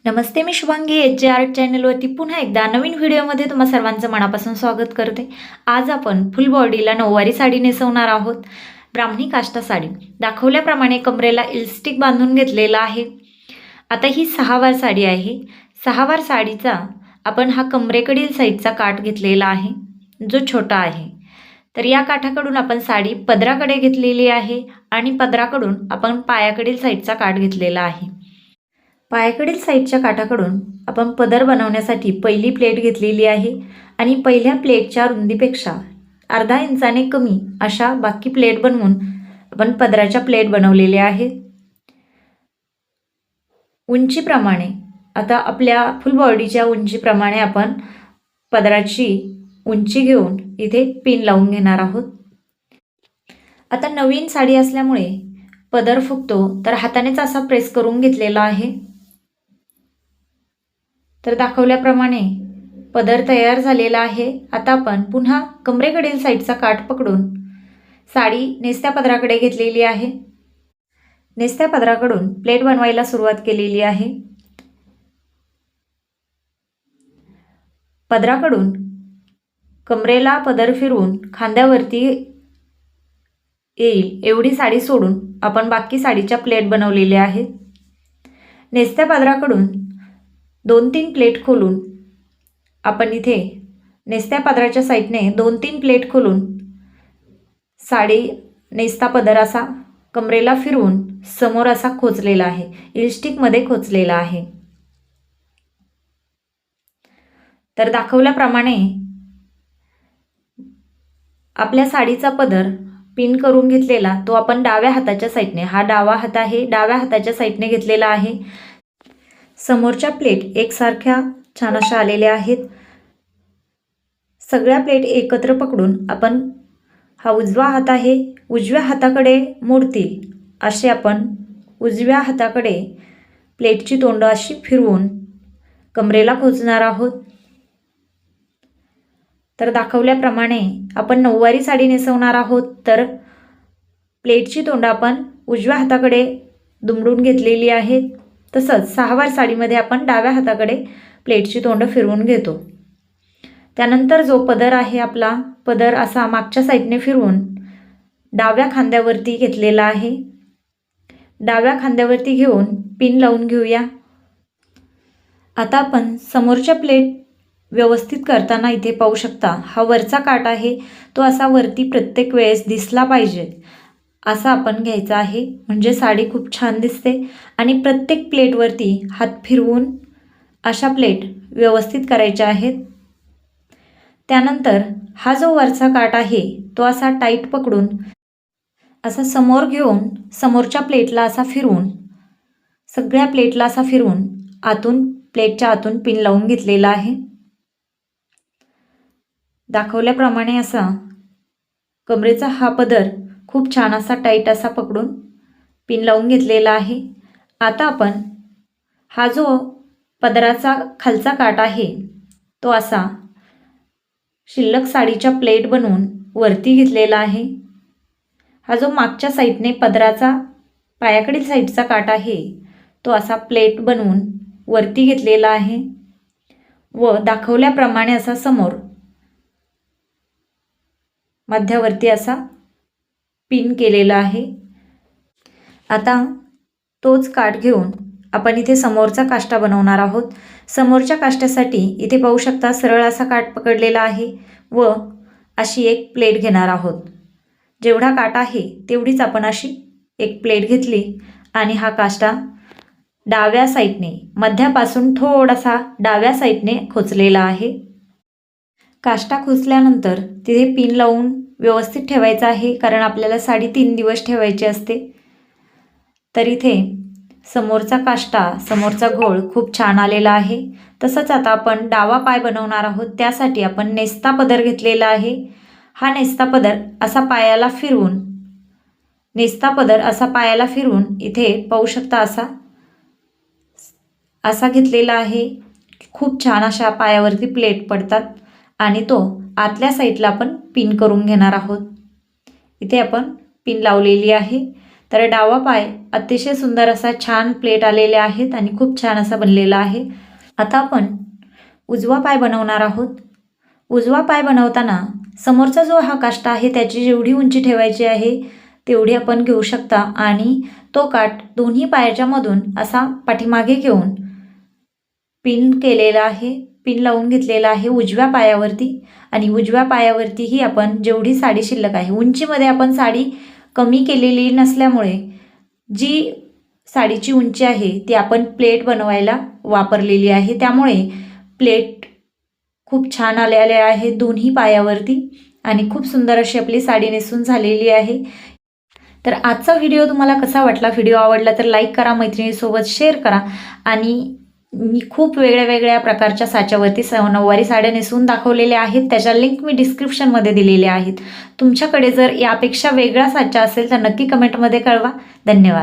नमस्ते, मी शुभांगी एच.जे.आर्ट चॅनलवरती पुन्हा एकदा नवीन व्हिडिओमध्ये तुम्हा सर्वांचं मनापासून स्वागत करते. आज आपण फुल बॉडीला नऊवारी साडी नेसवणार आहोत. ब्राह्मणी काष्टा साडी दाखवल्याप्रमाणे कमरेला इलस्टिक बांधून घेतलेला आहे. आता ही 6 वार साडी आहे. 6 वार साडीचा आपण हा कमरेकडील साईडचा काठ घेतलेला आहे, जो छोटा आहे. तर या काठाकडून आपण साडी पदराकडे घेतलेली आहे आणि पदराकडून आपण पायाकडील साईडचा काठ घेतलेला आहे. पायाकडील साईडच्या काठाकडून आपण पदर बनवण्यासाठी पहिली प्लेट घेतलेली आहे आणि पहिल्या प्लेटच्या रुंदीपेक्षा अर्धा इंचाने कमी अशा बाकी प्लेट बनवून आपण पदराच्या प्लेट बनवलेल्या आहेत. उंचीप्रमाणे आता आपल्या फुल बॉडीच्या उंचीप्रमाणे आपण पदराची उंची घेऊन इथे पिन लावून घेणार आहोत. आता नवीन साडी असल्यामुळे पदर फुगतो, तर हातानेच असा प्रेस करून घेतलेला आहे. तर दाखवल्याप्रमाणे पदर तयार झालेला आहे. आता आपण पुन्हा कमरेकडील साईडचा काठ पकडून साडी नेसत्या पदराकडे घेतलेली आहे. नेसत्या पदराकडून प्लेट बनवायला सुरुवात केलेली आहे. पदराकडून कमरेला पदर फिरवून खांद्यावरती येईल एवढी साडी सोडून आपण बाकी साडीच्या प्लेट बनवलेल्या आहेत. नेसत्या पदराकडून 2-3 प्लेट खोलून आपण इथे नेसत्या पदराच्या साईडने 2-3 प्लेट खोलून साडी नेसता पदर असा कमरेला फिरवून समोर असा खोचलेला आहे, इलस्टिकमध्ये खोचलेला आहे. तर दाखवल्याप्रमाणे आपल्या साडीचा पदर पिन करून घेतलेला तो आपण डाव्या हाताच्या साईडने, हा डावा हात आहे, डाव्या हाताच्या साईडने घेतलेला आहे. समोरच्या प्लेट एकसारख्या छान अशा आलेल्या आहेत. सगळ्या प्लेट एकत्र पकडून आपण हा उजवा हात आहे, उजव्या हाताकडे मोडतील असे आपण उजव्या हाताकडे प्लेटची तोंड अशी फिरवून कमरेला खोचणार आहोत. तर दाखवल्याप्रमाणे आपण नऊवारी साडी नेसवणार आहोत. तर प्लेटची तोंड आपण उजव्या हाताकडे दुमडून घेतलेली आहेत. तसंच 6 वार साडीमध्ये आपण डाव्या हाताकडे प्लेटची तोंड फिरवून घेतो. त्यानंतर जो पदर आहे आपला पदर असा मागच्या साईडने फिरवून डाव्या खांद्यावरती घेतलेला आहे. डाव्या खांद्यावरती घेऊन पिन लावून घेऊया. आता आपण समोरच्या प्लेट व्यवस्थित करताना इथे पाहू शकता, हा वरचा काठ आहे तो असा वरती प्रत्येक वेळेस दिसला पाहिजे असा आपण घ्यायचा आहे, म्हणजे साडी खूप छान दिसते. आणि प्रत्येक प्लेटवरती हात फिरवून अशा प्लेट व्यवस्थित करायच्या आहेत. त्यानंतर हा जो वरचा काठ आहे तो असा टाईट पकडून असा समोर घेऊन समोरच्या प्लेटला असा फिरवून सगळ्या प्लेटला असा फिरवून आतून प्लेटच्या आतून पिन लावून घेतलेला आहे. दाखवल्याप्रमाणे असा कमरेचा हा पदर खूप छान असा टाईट असा पकडून पिन लावून घेतलेला आहे. आता आपण हा जो पदराचा खालचा काठ आहे तो असा शिल्लक साडीच्या प्लेट बनवून वरती घेतलेला आहे. हा जो मागच्या साईडने पदराचा पायाकडील साईडचा काठ आहे तो असा प्लेट बनवून वरती घेतलेला आहे व दाखवल्याप्रमाणे असा समोर मध्यावरती असा पिन केलेला आहे. आता तोच काठ घेऊन आपण इथे समोरचा काष्टा बनवणार आहोत. समोरच्या काष्ट्यासाठी इथे पाहू शकता सरळ असा काठ पकडलेला आहे व अशी एक प्लेट घेणार आहोत. जेवढा काठ आहे तेवढीच आपण अशी एक प्लेट घेतली आणि हा काष्टा डाव्या साईडने मध्यापासून थोडासा डाव्या साईडने खोचलेला आहे. काष्टा खोचल्यानंतर तिथे पिन लावून व्यवस्थित ठेवायचं आहे, कारण आपल्याला साडी 3 दिवस ठेवायची असते. तर इथे समोरचा काष्टा समोरचा घोळ खूप छान आलेला आहे. तसंच आता आपण डावा पाय बनवणार आहोत. त्यासाठी आपण नेसता पदर घेतलेला आहे. हा नेसता पदर असा पायाला फिरवून नेसता पदर असा पायाला फिरवून इथे पाहू शकता असा घेतलेला आहे. खूप छान अशा पायावरती प्लेट पडतात आणि तो आतल्या साईडला आपण पिन करून घेणार आहोत. इथे आपण पिन लावलेली आहे. तर डावा पाय अतिशय सुंदर असा छान प्लेट आलेले आहेत आणि खूप छान असा बनलेला आहे. आता आपण उजवा पाय बनवणार आहोत. उजवा पाय बनवताना समोरचा जो हा काष्टा आहे त्याची जेवढी उंची ठेवायची आहे तेवढी आपण घेऊ शकता आणि तो काठ दोन्ही पायाच्या मधून असा पाठीमागे घेऊन पिन केलेला आहे, पिन लावून घेतलेला आहे उजव्या पायावरती. आणि उजव्या पायावरतीही आपण जेवढी साडी शिल्लक आहे, उंचीमध्ये आपण साडी कमी केलेली नसल्यामुळे जी साडीची उंची आहे ती आपण प्लेट बनवायला वापरलेली आहे. त्यामुळे प्लेट खूप छान आलेले आहे दोन्ही पायावरती आणि खूप सुंदर अशी आपली साडी नेसून झालेली आहे. तर आजचा व्हिडिओ तुम्हाला कसा वाटला? व्हिडिओ आवडला तर लाईक करा, मैत्रिणीसोबत शेअर करा. आणि मी खूप वेगळ्या प्रकारच्या साच्यावरती नऊवारी साड्या नेसून दाखवलेल्या आहेत, त्याच्या लिंक मी डिस्क्रिप्शनमध्ये दिलेल्या आहेत. तुमच्याकडे जर यापेक्षा वेगळा साचा असेल तर नक्की कमेंटमध्ये कळवा. धन्यवाद.